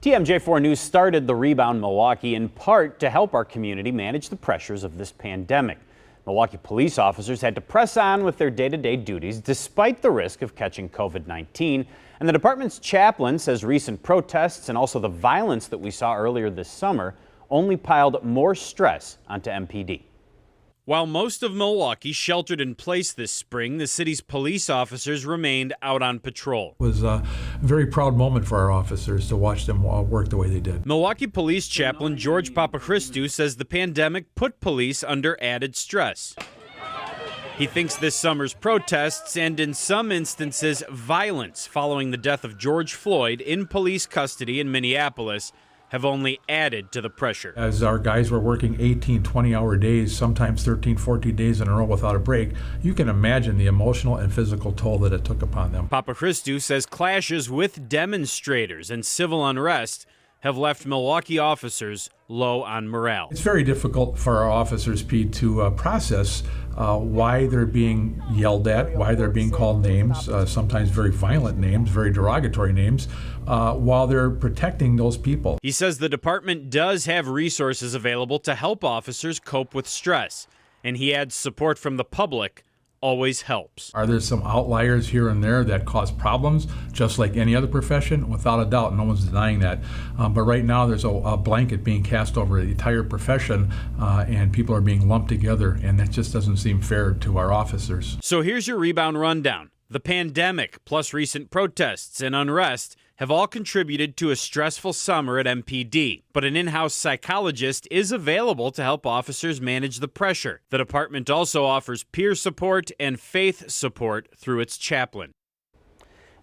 TMJ4 News started the Rebound Milwaukee in part to help our community manage the pressures of this pandemic. Milwaukee police officers had to press on with their day-to-day duties despite the risk of catching COVID-19. And the department's chaplain says recent protests and also the violence that we saw earlier this summer only piled more stress onto MPD. While most of Milwaukee sheltered in place this spring, the city's police officers remained out on patrol. It was a very proud moment for our officers to watch them work the way they did. Milwaukee Police Chaplain George Papachristou says the pandemic put police under added stress. He thinks this summer's protests and in some instances violence following the death of George Floyd in police custody in Minneapolis have only added to the pressure. As our guys were working 18, 20-hour days, sometimes 13, 14 days in a row without a break, you can imagine the emotional and physical toll that it took upon them. Papachristou says clashes with demonstrators and civil unrest have left Milwaukee officers low on morale. It's very difficult for our officers, Pete, to process why they're being yelled at, why they're being called names, sometimes very violent names, very derogatory names, while they're protecting those people. He says the department does have resources available to help officers cope with stress, and he adds support from the public always helps. Are there some outliers here and there that cause problems, just like any other profession? Without a doubt, no one's denying that. But right now there's a blanket being cast over the entire profession, and people are being lumped together, and that just doesn't seem fair to our officers. So here's your Rebound rundown. The pandemic, plus recent protests and unrest, have all contributed to a stressful summer at MPD. But an in-house psychologist is available to help officers manage the pressure. The department also offers peer support and faith support through its chaplain.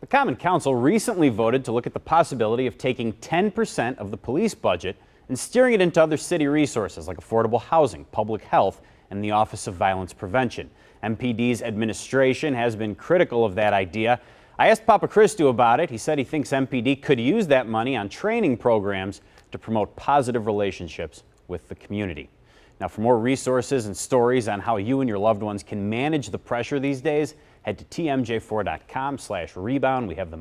The Common Council recently voted to look at the possibility of taking 10% of the police budget and steering it into other city resources like affordable housing, public health, and the Office of Violence Prevention. MPD's administration has been critical of that idea. I asked Papachristou about it. He said he thinks MPD could use that money on training programs to promote positive relationships with the community. Now, for more resources and stories on how you and your loved ones can manage the pressure these days, head to tmj4.com/rebound. We have the